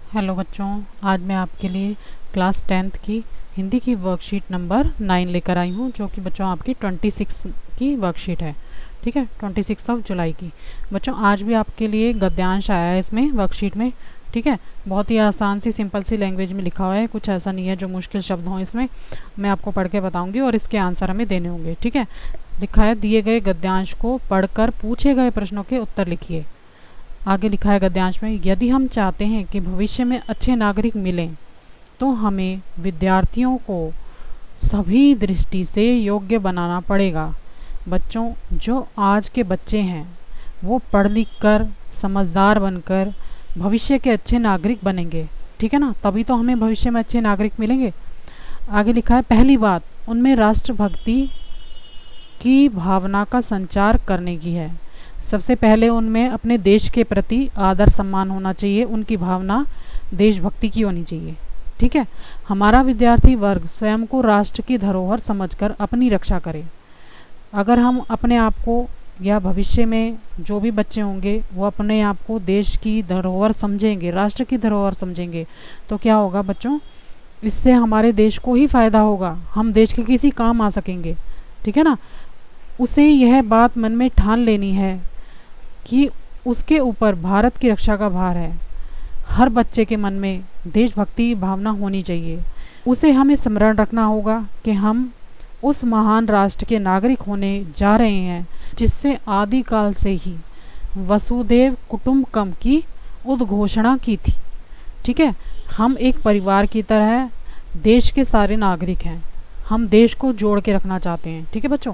Hello बच्चों, आज मैं आपके लिए क्लास 10th की हिंदी की वर्कशीट नंबर 9 लेकर आई हूँ, जो कि बच्चों आपकी 26 की वर्कशीट है। ठीक है, 26 जुलाई की। बच्चों आज भी आपके लिए गद्यांश आया है इसमें वर्कशीट में। ठीक है, बहुत ही आसान सी सिंपल सी लैंग्वेज में लिखा हुआ है, कुछ ऐसा नहीं है जो मुश्किल शब्द हों इसमें। मैं आपको पढ़ के बताऊँगी और इसके आंसर हमें देने होंगे। ठीक है, लिखा है दिए गए गद्यांश को पढ़कर पूछे गए प्रश्नों के उत्तर लिखिए। आगे लिखा है गद्यांश में, यदि हम चाहते हैं कि भविष्य में अच्छे नागरिक मिलें तो हमें विद्यार्थियों को सभी दृष्टि से योग्य बनाना पड़ेगा। बच्चों, जो आज के बच्चे हैं वो पढ़ लिख कर समझदार बनकर भविष्य के अच्छे नागरिक बनेंगे। ठीक है ना, तभी तो हमें भविष्य में अच्छे नागरिक मिलेंगे। आगे लिखा है, पहली बात उनमें राष्ट्रभक्ति की भावना का संचार करने की है। सबसे पहले उनमें अपने देश के प्रति आदर सम्मान होना चाहिए, उनकी भावना देशभक्ति की होनी चाहिए। ठीक है, हमारा विद्यार्थी वर्ग स्वयं को राष्ट्र की धरोहर समझकर अपनी रक्षा करे। अगर हम अपने आप को या भविष्य में जो भी बच्चे होंगे वो अपने आप को देश की धरोहर समझेंगे, राष्ट्र की धरोहर समझेंगे, तो क्या होगा बच्चों, इससे हमारे देश को ही फ़ायदा होगा, हम देश के किसी काम आ सकेंगे। ठीक है ना, उसे यह बात मन में ठान लेनी है कि उसके ऊपर भारत की रक्षा का भार है। हर बच्चे के मन में देशभक्ति की भावना होनी चाहिए। उसे हमें स्मरण रखना होगा कि हम उस महान राष्ट्र के नागरिक होने जा रहे हैं जिससे आदिकाल से ही वसुधैव कुटुंबकम की उद्घोषणा की थी। ठीक है, हम एक परिवार की तरह देश के सारे नागरिक हैं, हम देश को जोड़ के रखना चाहते हैं। ठीक है बच्चों,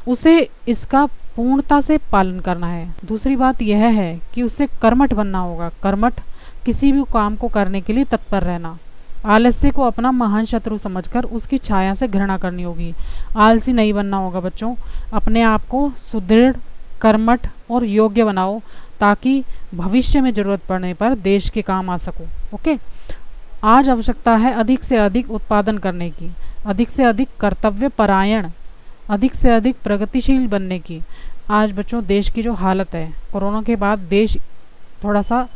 उसे इसका पूर्णता से पालन करना है। दूसरी बात यह है कि उसे कर्मठ बनना होगा। कर्मठ किसी भी काम को करने के लिए तत्पर रहना। आलस्य को अपना महान शत्रु समझकर उसकी छाया से घृणा करनी होगी। आलसी नहीं बनना होगा बच्चों, अपने आप को सुदृढ़, कर्मठ और योग्य बनाओ ताकि भविष्य में ज़रूरत पड़ने पर देश के काम आ सको। ओके, आज आवश्यकता है अधिक से अधिक उत्पादन करने की, अधिक से अधिक कर्तव्य परायण, अधिक से अधिक प्रगतिशील बनने की। आज बच्चों देश की जो हालत है, कोरोना के बाद देश थोड़ा सा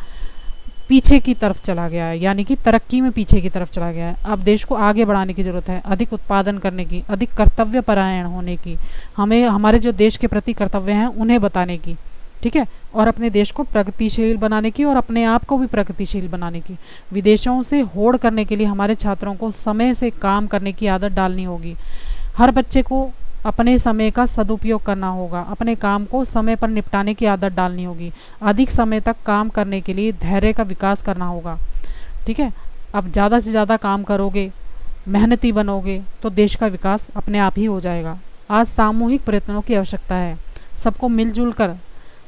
पीछे की तरफ चला गया है, यानी कि तरक्की में पीछे की तरफ चला गया है। अब देश को आगे बढ़ाने की ज़रूरत है, अधिक उत्पादन करने की, अधिक कर्तव्य परायण होने की, हमें हमारे जो देश के प्रति कर्तव्य हैं उन्हें बताने की। ठीक है, और अपने देश को प्रगतिशील बनाने की और अपने आप को भी प्रगतिशील बनाने की। विदेशों से होड़ करने के लिए हमारे छात्रों को समय से काम करने की आदत डालनी होगी। हर बच्चे को अपने समय का सदुपयोग करना होगा, अपने काम को समय पर निपटाने की आदत डालनी होगी। अधिक समय तक काम करने के लिए धैर्य का विकास करना होगा। ठीक है, अब ज़्यादा से ज़्यादा काम करोगे, मेहनती बनोगे तो देश का विकास अपने आप ही हो जाएगा। आज सामूहिक प्रयत्नों की आवश्यकता है। सबको मिलजुल कर,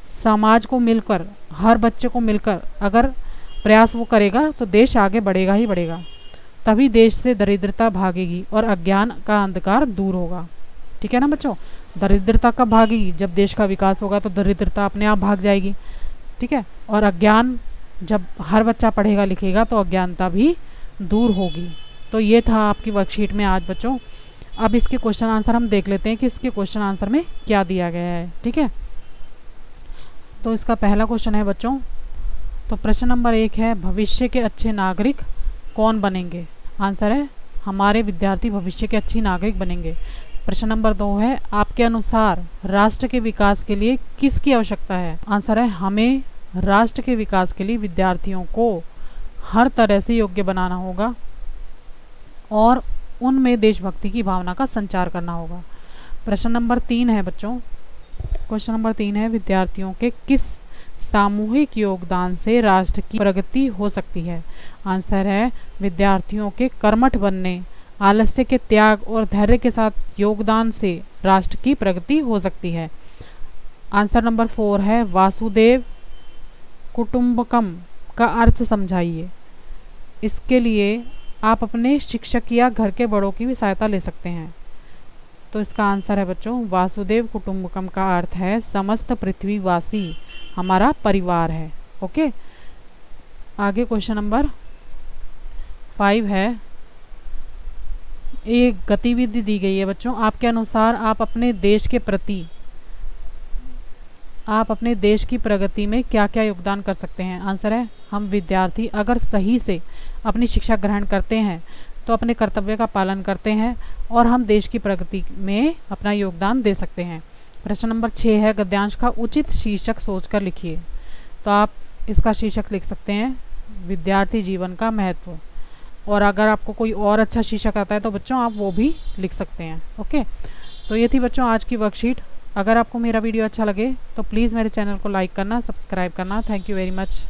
समाज को मिलकर, हर बच्चे को मिलकर अगर प्रयास वो करेगा तो देश आगे बढ़ेगा ही बढ़ेगा। तभी देश से दरिद्रता भागेगी और अज्ञान का अंधकार दूर होगा। ठीक है ना बच्चों, दरिद्रता कब भागेगी, जब देश का विकास होगा तो दरिद्रता अपने आप भाग जाएगी। ठीक है, और अज्ञान, जब हर बच्चा पढ़ेगा लिखेगा तो अज्ञानता भी दूर होगी। तो ये था आपकी वर्कशीट में आज बच्चों। अब इसके क्वेश्चन आंसर हम देख लेते हैं कि इसके क्वेश्चन आंसर में क्या दिया गया है। ठीक है, तो इसका पहला क्वेश्चन है बच्चों, तो प्रश्न नंबर 1 है, भविष्य के अच्छे नागरिक कौन बनेंगे। आंसर है, हमारे विद्यार्थी भविष्य के अच्छे नागरिक बनेंगे। प्रश्न नंबर 2 है, आपके अनुसार राष्ट्र के विकास के लिए किसकी आवश्यकता है। आंसर है, हमें राष्ट्र के विकास के लिए विद्यार्थियों को हर तरह से योग्य बनाना होगा और उनमें देशभक्ति की भावना का संचार करना होगा। प्रश्न नंबर 3 है बच्चों, क्वेश्चन नंबर 3 है, विद्यार्थियों के किस सामूहिक योगदान से राष्ट्र की प्रगति हो सकती है। आंसर है, विद्यार्थियों के कर्मठ बनने, आलस्य के त्याग और धैर्य के साथ योगदान से राष्ट्र की प्रगति हो सकती है। आंसर नंबर 4 है, वासुदेव कुटुंबकम का अर्थ समझाइए। इसके लिए आप अपने शिक्षक या घर के बड़ों की भी सहायता ले सकते हैं। तो इसका आंसर है बच्चों, वासुदेव कुटुंबकम का अर्थ है समस्त पृथ्वीवासी हमारा परिवार है। ओके, आगे क्वेश्चन नंबर 5 है, एक गतिविधि दी गई है बच्चों, आपके अनुसार आप अपने देश के प्रति आप अपने देश की प्रगति में क्या क्या योगदान कर सकते हैं। आंसर है हम विद्यार्थी अगर सही से अपनी शिक्षा ग्रहण करते हैं तो अपने कर्तव्य का पालन करते हैं और हम देश की प्रगति में अपना योगदान दे सकते हैं। प्रश्न नंबर 6 है, गद्यांश का उचित शीर्षक सोचकर लिखिए। तो आप इसका शीर्षक लिख सकते हैं विद्यार्थी जीवन का महत्व, और अगर आपको कोई और अच्छा शीर्षक आता है तो बच्चों आप वो भी लिख सकते हैं। ओके, तो ये थी बच्चों आज की वर्कशीट। अगर आपको मेरा वीडियो अच्छा लगे तो प्लीज़ मेरे चैनल को लाइक करना, सब्सक्राइब करना। Thank you very much.